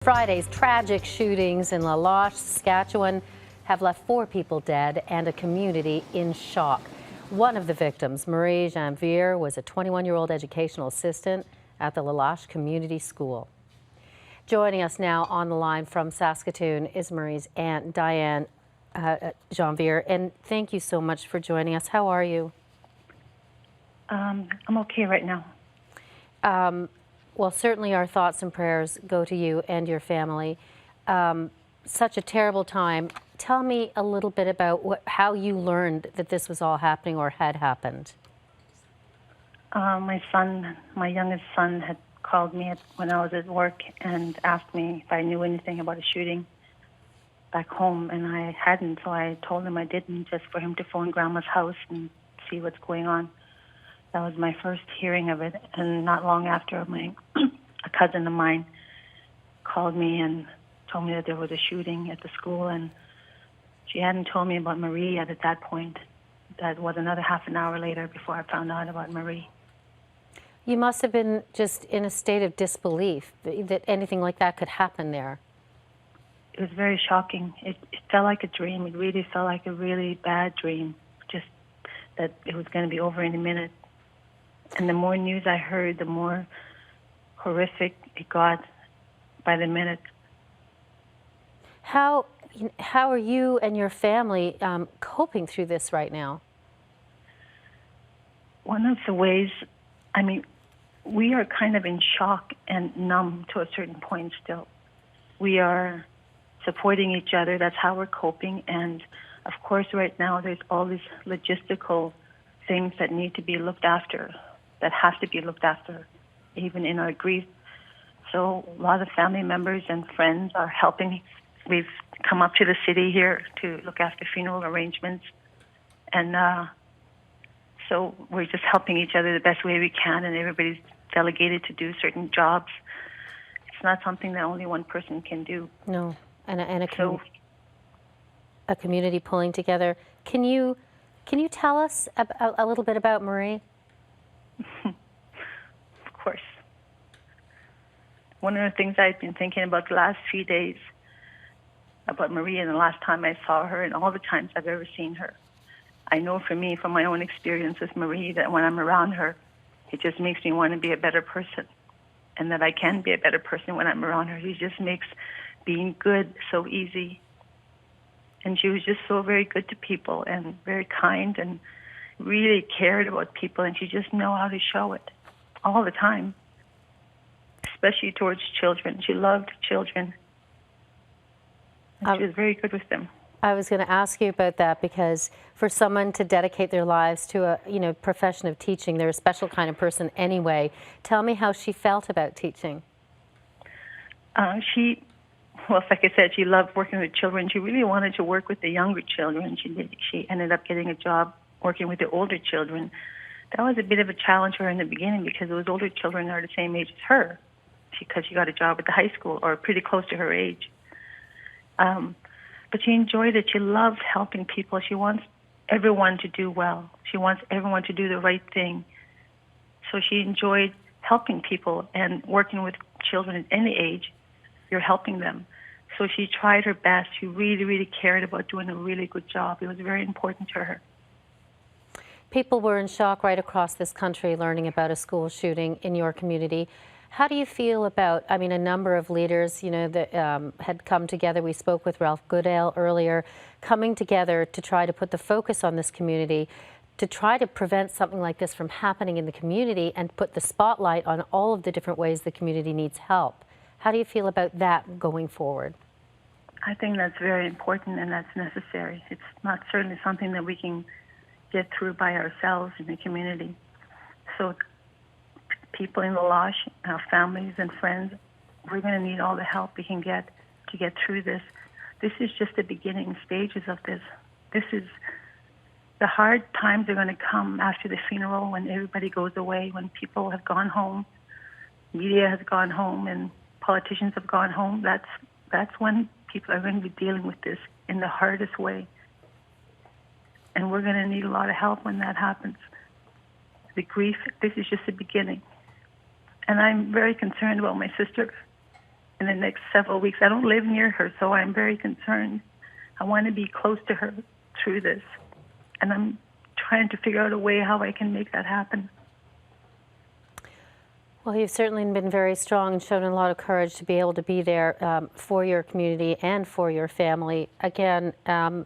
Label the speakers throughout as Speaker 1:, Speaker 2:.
Speaker 1: Friday's tragic shootings in La Loche, Saskatchewan, have left 4 people dead and a community in shock. One of the victims, Diane Janvier, was a 21-year-old educational assistant at the La Loche Community School. Joining us now on the line from Saskatoon is Marie's aunt, Diane Janvier, and thank you so much for joining us. How are you?
Speaker 2: I'm okay right now.
Speaker 1: Well, certainly our thoughts and prayers go to you and your family. Such a terrible time. Tell me a little bit about how you learned that this was all happening or had happened.
Speaker 2: My youngest son had called me when I was at work and asked me if I knew anything about a shooting back home, and I hadn't, so I told him I didn't, just for him to phone Grandma's house and see what's going on. That was my first hearing of it, and not long after, a cousin of mine called me and told me that there was a shooting at the school, and she hadn't told me about Marie yet at that point. That was another half an hour later before I found out about Marie.
Speaker 1: You must have been just in a state of disbelief that anything like that could happen there.
Speaker 2: It was very shocking. It felt like a dream. It really felt like a really bad dream, just that it was going to be over in a minute. And the more news I heard, the more horrific it got by the minute.
Speaker 1: How are you and your family coping through this right now?
Speaker 2: One of the ways, we are kind of in shock and numb to a certain point still. We are supporting each other. That's how we're coping. And, of course, right now there's all these logistical things that need to be looked after, that have to be looked after, even in our grief. So a lot of family members and friends are helping. We've come up to the city here to look after funeral arrangements. And so we're just helping each other the best way we can, and everybody's delegated to do certain jobs. It's not something that only one person can do.
Speaker 1: No, and a community pulling together. Can you tell us a little bit about Marie?
Speaker 2: Of course. One of the things I've been thinking about the last few days about Marie, and the last time I saw her and all the times I've ever seen her. I know for me, from my own experience with Marie, that when I'm around her, it just makes me want to be a better person, and that I can be a better person when I'm around her. She just makes being good so easy. And she was just so very good to people and very kind and really cared about people, and she just knew how to show it all the time, especially towards children. She loved children, and she was very good with them.
Speaker 1: I was going to ask you about that, because for someone to dedicate their lives to a profession of teaching, they're a special kind of person anyway. Tell me how she felt about teaching.
Speaker 2: Well, like I said, she loved working with children. She really wanted to work with the younger children. She ended up getting a job working with the older children. That was a bit of a challenge for her in the beginning, because those older children are the same age as her, because she got a job at the high school, or pretty close to her age. But she enjoyed it. She loved helping people. She wants everyone to do well. She wants everyone to do the right thing. So she enjoyed helping people and working with children at any age. You're helping them. So she tried her best. She really, really cared about doing a really good job. It was very important to her.
Speaker 1: People were in shock right across this country learning about a school shooting in your community. How do you feel about, a number of leaders, that had come together. We spoke with Ralph Goodale earlier, coming together to try to put the focus on this community, to try to prevent something like this from happening in the community and put the spotlight on all of the different ways the community needs help. How do you feel about that going forward?
Speaker 2: I think that's very important, and that's necessary. It's not certainly something that we can get through by ourselves in the community. So people in La Loche, our families and friends, we're going to need all the help we can get to get through this. This is just the beginning stages of this. The hard times are going to come after the funeral, when everybody goes away, when people have gone home, media has gone home, and politicians have gone home. That's when people are going to be dealing with this in the hardest way. And we're going to need a lot of help when that happens. The grief, this is just the beginning. And I'm very concerned about my sister. in the next several weeks. I don't live near her, so I'm very concerned. I want to be close to her through this, and I'm trying to figure out a way how I can make that happen.
Speaker 1: Well, you've certainly been very strong and shown a lot of courage to be able to be there for your community and for your family. Again, Diane,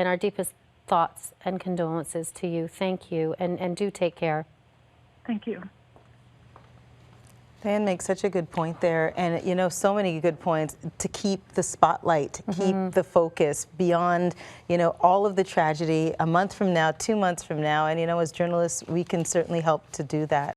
Speaker 1: our deepest thoughts and condolences to you. Thank you, and do take care.
Speaker 2: Thank you.
Speaker 3: Diane makes such a good point there, and you know, so many good points to keep the spotlight, to keep the focus beyond, you know, all of the tragedy a month from now, 2 months from now, and you know, as journalists, we can certainly help to do that.